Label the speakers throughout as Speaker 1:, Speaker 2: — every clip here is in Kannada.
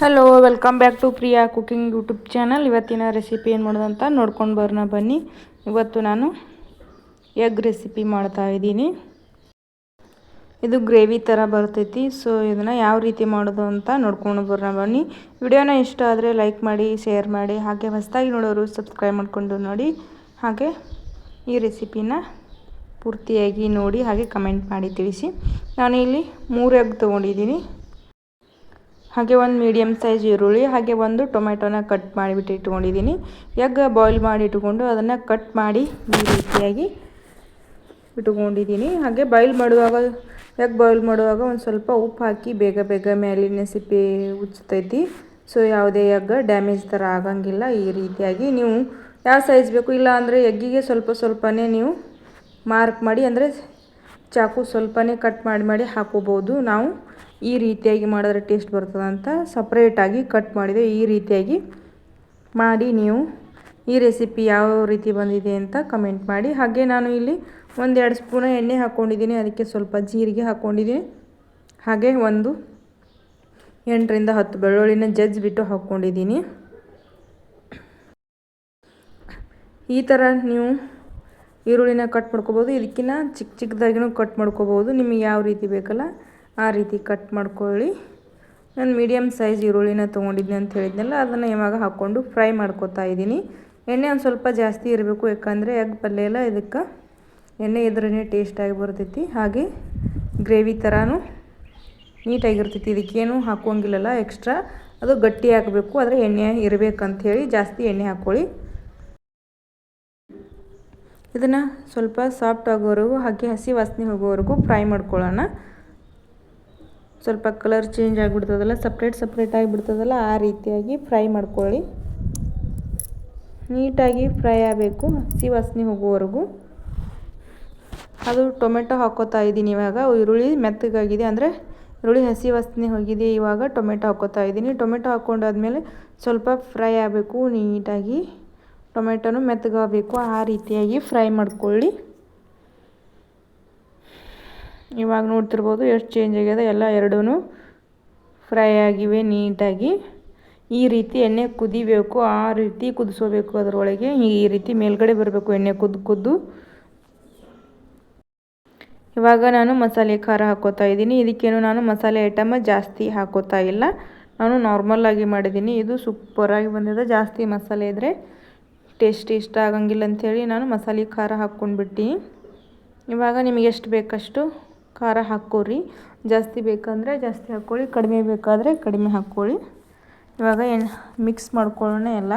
Speaker 1: Hello, welcome back to Priya cooking YouTube channel. ಇವತ್ತಿನ ರೆಸಿಪಿ ಏನು ಮಾಡೋದಂತ ನೋಡ್ಕೊಂಡು ಬರೋಣ ಬನ್ನಿ. ಇವತ್ತು ನಾನು ಎಗ್ ರೆಸಿಪಿ ಮಾಡ್ತಾ ಇದ್ದೀನಿ. ಇದು ಗ್ರೇವಿ ಥರ ಬರ್ತೈತಿ. ಸೊ ಇದನ್ನು ಯಾವ ರೀತಿ ಮಾಡೋದು ಅಂತ ನೋಡ್ಕೊಂಡು ಬರೋಣ ಬನ್ನಿ. ವಿಡಿಯೋನ ಇಷ್ಟ ಆದರೆ ಲೈಕ್ ಮಾಡಿ, ಶೇರ್ ಮಾಡಿ, ಹಾಗೆ ಹೊಸದಾಗಿ ನೋಡೋರು ಸಬ್ಸ್ಕ್ರೈಬ್ ಮಾಡಿಕೊಂಡು ನೋಡಿ. ಹಾಗೆ ಈ ರೆಸಿಪಿನ ಪೂರ್ತಿಯಾಗಿ ನೋಡಿ, ಹಾಗೆ ಕಮೆಂಟ್ ಮಾಡಿ ತಿಳಿಸಿ. ನಾನು ಇಲ್ಲಿ 3 ಎಗ್ ತೊಗೊಂಡಿದ್ದೀನಿ. ಹಾಗೆ ಒಂದು ಮೀಡಿಯಮ್ ಸೈಜ್ ಈರುಳ್ಳಿ, ಹಾಗೆ ಒಂದು ಟೊಮೆಟೊನ ಕಟ್ ಮಾಡಿಬಿಟ್ಟು ಇಟ್ಕೊಂಡಿದ್ದೀನಿ. ಎಗ್ ಬಾಯ್ಲ್ ಮಾಡಿ ಇಟ್ಕೊಂಡು ಅದನ್ನು ಕಟ್ ಮಾಡಿ ಈ ರೀತಿಯಾಗಿ ಇಟ್ಕೊಂಡಿದ್ದೀನಿ. ಹಾಗೆ ಎಗ್ ಬಾಯ್ಲ್ ಮಾಡುವಾಗ ಒಂದು ಸ್ವಲ್ಪ ಉಪ್ಪು ಹಾಕಿ ಬೇಗ ಮೇಲಿನ ಸಿಪ್ಪೆ ಉಚ್ಚತೈತಿ. ಸೊ ಯಾವುದೇ ಎಗ್ ಡ್ಯಾಮೇಜ್ ಥರ ಆಗಂಗಿಲ್ಲ. ಈ ರೀತಿಯಾಗಿ ನೀವು ಯಾವ ಸೈಜ್ ಬೇಕು, ಇಲ್ಲ ಅಂದರೆ ಎಗ್ಗಿಗೆ ಸ್ವಲ್ಪನೇ ನೀವು ಮಾರ್ಕ್ ಮಾಡಿ, ಅಂದರೆ ಚಾಕು ಸ್ವಲ್ಪನೇ ಕಟ್ ಮಾಡಿ ಹಾಕೋಬೋದು. ನಾವು ಈ ರೀತಿಯಾಗಿ ಮಾಡಿದ್ರೆ ಟೇಸ್ಟ್ ಬರ್ತದೆ ಅಂತ ಸಪ್ರೇಟಾಗಿ ಕಟ್ ಮಾಡಿದೆ. ಈ ರೀತಿಯಾಗಿ ಮಾಡಿ ನೀವು ಈ ರೆಸಿಪಿ ಯಾವ ರೀತಿ ಬಂದಿದೆ ಅಂತ ಕಮೆಂಟ್ ಮಾಡಿ. ಹಾಗೆ ನಾನು ಇಲ್ಲಿ 1-2 ಸ್ಪೂನ್ ಎಣ್ಣೆ ಹಾಕ್ಕೊಂಡಿದ್ದೀನಿ. ಅದಕ್ಕೆ ಸ್ವಲ್ಪ ಜೀರಿಗೆ ಹಾಕ್ಕೊಂಡಿದ್ದೀನಿ. ಹಾಗೆ ಒಂದು 8ರಿಂದ 10 ಬೆಳ್ಳುಳ್ಳಿನ ಜಜ್ಜಿಬಿಟ್ಟು ಹಾಕ್ಕೊಂಡಿದ್ದೀನಿ. ಈ ಥರ ನೀವು ಈರುಳ್ಳಿನ ಕಟ್ ಮಾಡ್ಕೋಬೋದು. ಇದಕ್ಕಿಂತ ಚಿಕ್ಕದಾಗಿನೂ ಕಟ್ ಮಾಡ್ಕೋಬೋದು. ನಿಮಗೆ ಯಾವ ರೀತಿ ಬೇಕಲ್ಲ ಆ ರೀತಿ ಕಟ್ ಮಾಡ್ಕೊಳ್ಳಿ. ನಾನು ಮೀಡಿಯಮ್ ಸೈಜ್ ಈರುಳ್ಳಿನ ತೊಗೊಂಡಿದ್ದೀನಿ ಅಂತ ಹೇಳಿದ್ನಲ್ಲ, ಅದನ್ನು ಇವಾಗ ಹಾಕ್ಕೊಂಡು ಫ್ರೈ ಮಾಡ್ಕೊತಾ ಇದ್ದೀನಿ. ಎಣ್ಣೆ ಒಂದು ಸ್ವಲ್ಪ ಜಾಸ್ತಿ ಇರಬೇಕು, ಯಾಕಂದರೆ ಎಗ್ ಪಲ್ಯ ಎಲ್ಲ ಇದಕ್ಕೆ ಎಣ್ಣೆ ಇದ್ರೇ ಟೇಸ್ಟಾಗಿ ಬರ್ತೈತಿ. ಹಾಗೆ ಗ್ರೇವಿ ಥರನೂ ನೀಟಾಗಿರ್ತೈತಿ. ಇದಕ್ಕೇನು ಹಾಕೋಂಗಿಲ್ಲಲ್ಲ ಎಕ್ಸ್ಟ್ರಾ, ಅದು ಗಟ್ಟಿ ಹಾಕಬೇಕು. ಆದರೆ ಎಣ್ಣೆ ಇರಬೇಕಂಥೇಳಿ ಜಾಸ್ತಿ ಎಣ್ಣೆ ಹಾಕ್ಕೊಳ್ಳಿ. ಇದನ್ನು ಸ್ವಲ್ಪ ಸಾಫ್ಟ್ ಆಗೋವರೆಗೂ, ಹಾಗೆ ಹಸಿ ವಾಸನೆ ಹೋಗೋವರೆಗೂ ಫ್ರೈ ಮಾಡ್ಕೊಳ್ಳೋಣ. ಸ್ವಲ್ಪ ಕಲರ್ ಚೇಂಜ್ ಆಗಿಬಿಡ್ತದಲ್ಲ, ಸಪ್ರೇಟ್ ಆಗಿಬಿಡ್ತದಲ್ಲ, ಆ ರೀತಿಯಾಗಿ ಫ್ರೈ ಮಾಡ್ಕೊಳ್ಳಿ. ನೀಟಾಗಿ ಫ್ರೈ ಆಗಬೇಕು, ಹಸಿ ವಾಸನೆ ಹೋಗೋವರೆಗೂ. ಅದು ಟೊಮೆಟೊ ಹಾಕ್ಕೋತಾ ಇದ್ದೀನಿ ಇವಾಗ. ಈರುಳ್ಳಿ ಮೆತ್ತಗಾಗಿದೆ, ಅಂದರೆ ಈರುಳ್ಳಿ ಹಸಿ ವಾಸನೆ ಹೋಗಿದೆ. ಇವಾಗ ಟೊಮೆಟೊ ಹಾಕ್ಕೋತಾ ಇದ್ದೀನಿ. ಟೊಮೆಟೊ ಹಾಕ್ಕೊಂಡಾದ್ಮೇಲೆ ಸ್ವಲ್ಪ ಫ್ರೈ ಆಗಬೇಕು ನೀಟಾಗಿ. ಟೊಮೆಟೊನು ಮೆತ್ತಗಾಗಬೇಕು, ಆ ರೀತಿಯಾಗಿ ಫ್ರೈ ಮಾಡ್ಕೊಳ್ಳಿ. ಇವಾಗ ನೋಡ್ತಿರ್ಬೋದು ಎಷ್ಟು ಚೇಂಜ್ ಆಗಿದೆ. ಎರಡೂ ಫ್ರೈ ಆಗಿವೆ ನೀಟಾಗಿ. ಈ ರೀತಿ ಎಣ್ಣೆ ಕುದಿಬೇಕು, ಆ ರೀತಿ ಕುದಿಸೋಬೇಕು. ಅದರೊಳಗೆ ಈ ರೀತಿ ಮೇಲ್ಗಡೆ ಬರಬೇಕು ಎಣ್ಣೆ ಕುದ್ದು. ಇವಾಗ ನಾನು ಮಸಾಲೆ ಖಾರ ಹಾಕ್ಕೋತಾ ಇದ್ದೀನಿ. ಇದಕ್ಕೇನು ನಾನು ಮಸಾಲೆ ಐಟಮ್ ಜಾಸ್ತಿ ಹಾಕ್ಕೋತಾ ಇಲ್ಲ. ನಾನು ನಾರ್ಮಲಾಗಿ ಮಾಡಿದ್ದೀನಿ. ಇದು ಸೂಪರಾಗಿ ಬಂದಿದೆ. ಜಾಸ್ತಿ ಮಸಾಲೆ ಇದ್ದರೆ ಟೇಸ್ಟ್ ಇಷ್ಟ ಆಗಂಗಿಲ್ಲ ಅಂಥೇಳಿ ನಾನು ಮಸಾಲೆ ಖಾರ ಹಾಕ್ಕೊಂಡ್ಬಿಟ್ಟು. ಇವಾಗ ನಿಮಗೆ ಎಷ್ಟು ಬೇಕಷ್ಟು ಖಾರ ಹಾಕ್ಕೋರಿ. ಜಾಸ್ತಿ ಬೇಕಂದರೆ ಜಾಸ್ತಿ ಹಾಕ್ಕೊಳ್ಳಿ, ಕಡಿಮೆ ಬೇಕಾದರೆ ಕಡಿಮೆ ಹಾಕ್ಕೊಳ್ಳಿ. ಇವಾಗ ಮಿಕ್ಸ್ ಮಾಡ್ಕೊಳ್ಳೋಣ ಎಲ್ಲ.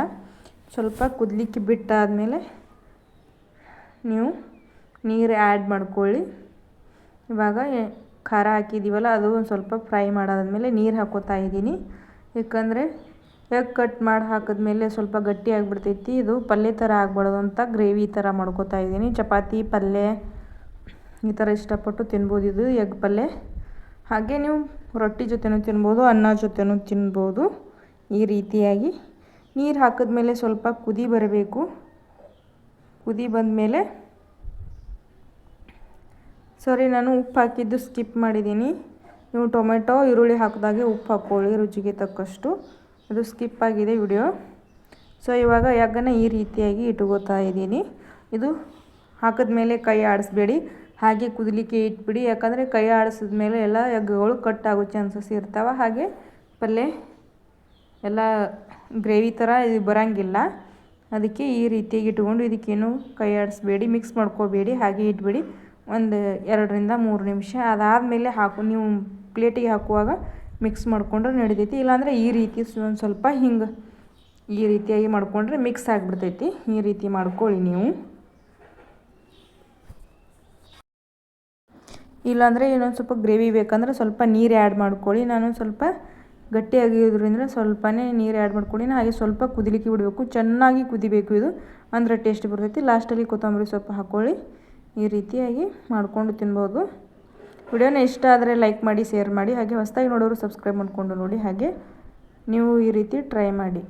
Speaker 1: ಸ್ವಲ್ಪ ಕುದಲಿಕ್ಕೆ ಬಿಟ್ಟಾದಮೇಲೆ ನೀವು ನೀರು ಆ್ಯಡ್ ಮಾಡ್ಕೊಳ್ಳಿ. ಇವಾಗ ಖಾರ ಹಾಕಿದ್ದೀವಲ್ಲ, ಅದು ಒಂದು ಸ್ವಲ್ಪ ಫ್ರೈ ಮಾಡಾದ್ಮೇಲೆ ನೀರು ಹಾಕ್ಕೋತಾ ಇದ್ದೀನಿ. ಯಾಕಂದರೆ ಎಗ್ ಕಟ್ ಮಾಡಿ ಹಾಕಿದ್ಮೇಲೆ ಸ್ವಲ್ಪ ಗಟ್ಟಿ ಆಗಿಬಿಡ್ತೈತಿ. ಇದು ಪಲ್ಯ ಥರ ಆಗ್ಬಾರ್ದು ಅಂತ ಗ್ರೇವಿ ಥರ ಮಾಡ್ಕೋತಾ ಇದ್ದೀನಿ. ಚಪಾತಿ ಪಲ್ಯ ಈ ಥರ ಇಷ್ಟಪಟ್ಟು ತಿನ್ಬೋದು ಇದು ಎಗ್ ಪಲ್ಯ. ಹಾಗೆ ನೀವು ರೊಟ್ಟಿ ಜೊತೆನೂ ತಿನ್ಬೋದು, ಅನ್ನ ಜೊತೆನೂ ತಿನ್ಬೋದು. ಈ ರೀತಿಯಾಗಿ ನೀರು ಹಾಕಿದ್ಮೇಲೆ ಸ್ವಲ್ಪ ಕುದಿ ಬರಬೇಕು. ಕುದಿ ಬಂದಮೇಲೆ ನಾನು ಉಪ್ಪು ಹಾಕಿದ್ದು ಸ್ಕಿಪ್ ಮಾಡಿದ್ದೀನಿ. ನೀವು ಟೊಮೆಟೊ ಈರುಳ್ಳಿ ಹಾಕಿದಾಗೆ ಉಪ್ಪು ಹಾಕ್ಕೊಳ್ಳಿ ರುಚಿಗೆ ತಕ್ಕಷ್ಟು. ಅದು ಸ್ಕಿಪ್ ಆಗಿದೆ ವಿಡಿಯೋ. ಸೊ ಇವಾಗ ಎಗ್ಗನ್ನು ಈ ರೀತಿಯಾಗಿ ಇಟ್ಕೋತಾ ಇದ್ದೀನಿ. ಇದು ಹಾಕಿದ್ಮೇಲೆ ಕೈ ಆಡಿಸ್ಬೇಡಿ, ಹಾಗೆ ಕುದಲಿಕ್ಕೆ ಇಟ್ಬಿಡಿ. ಯಾಕಂದರೆ ಕೈ ಆಡಿಸಿದ್ಮೇಲೆ ಎಲ್ಲ ಎಗ್ಗಳು ಕಟ್ ಆಗೋ ಚಾನ್ಸಸ್ ಇರ್ತಾವೆ. ಹಾಗೆ ಪಲ್ಯ ಎಲ್ಲ ಗ್ರೇವಿ ಥರ ಇದು ಬರೋಂಗಿಲ್ಲ. ಅದಕ್ಕೆ ಈ ರೀತಿಯಾಗಿ ಇಟ್ಕೊಂಡು ಇದಕ್ಕೇನು ಕೈ ಆಡಿಸ್ಬೇಡಿ, ಮಿಕ್ಸ್ ಮಾಡ್ಕೋಬೇಡಿ, ಹಾಗೆ ಇಟ್ಬಿಡಿ ಒಂದು 2ರಿಂದ 3 ನಿಮಿಷ. ಅದಾದಮೇಲೆ ನೀವು ಪ್ಲೇಟಿಗೆ ಹಾಕುವಾಗ ಮಿಕ್ಸ್ ಮಾಡಿಕೊಂಡ್ರೆ ನಡಿತೈತಿ. ಇಲ್ಲಾಂದರೆ ಈ ರೀತಿ ಒಂದು ಸ್ವಲ್ಪ ಹಿಂಗೆ ಈ ರೀತಿಯಾಗಿ ಮಾಡಿಕೊಂಡ್ರೆ ಮಿಕ್ಸ್ ಆಗಿಬಿಡ್ತೈತಿ. ಈ ರೀತಿ ಮಾಡ್ಕೊಳ್ಳಿ ನೀವು. ಇಲ್ಲಾಂದರೆ ಇನ್ನೊಂದು ಸ್ವಲ್ಪ ಗ್ರೇವಿ ಬೇಕಂದ್ರೆ ಸ್ವಲ್ಪ ನೀರು ಆ್ಯಡ್ ಮಾಡ್ಕೊಳ್ಳಿ. ನಾನು ಸ್ವಲ್ಪ ಗಟ್ಟಿಯಾಗಿರೋದ್ರಿಂದ ಸ್ವಲ್ಪನೇ ನೀರು ಆ್ಯಡ್ ಮಾಡ್ಕೊಂಡಿನಿ. ಹಾಗೆ ಸ್ವಲ್ಪ ಕುದಿಲಿಕ್ಕೆ ಬಿಡಬೇಕು, ಚೆನ್ನಾಗಿ ಕುದಿಬೇಕು ಇದು, ಅಂದರೆ ಟೇಸ್ಟ್ ಬರ್ತೈತಿ. ಲಾಸ್ಟಲ್ಲಿ ಕೊತ್ತಂಬರಿ ಸೊಪ್ಪು ಹಾಕ್ಕೊಳ್ಳಿ. ಈ ರೀತಿಯಾಗಿ ಮಾಡಿಕೊಂಡು ತಿನ್ಬೋದು. ವಿಡಿಯೋನ ಇಷ್ಟ ಆದರೆ ಲೈಕ್ ಮಾಡಿ, ಶೇರ್ ಮಾಡಿ, ಹಾಗೆ ಹೊಸದಾಗಿ ನೋಡೋರು ಸಬ್ಸ್ಕ್ರೈಬ್ ಮಾಡಿಕೊಂಡು ನೋಡಿ. ಹಾಗೆ ನೀವು ಈ ರೀತಿ ಟ್ರೈ ಮಾಡಿ.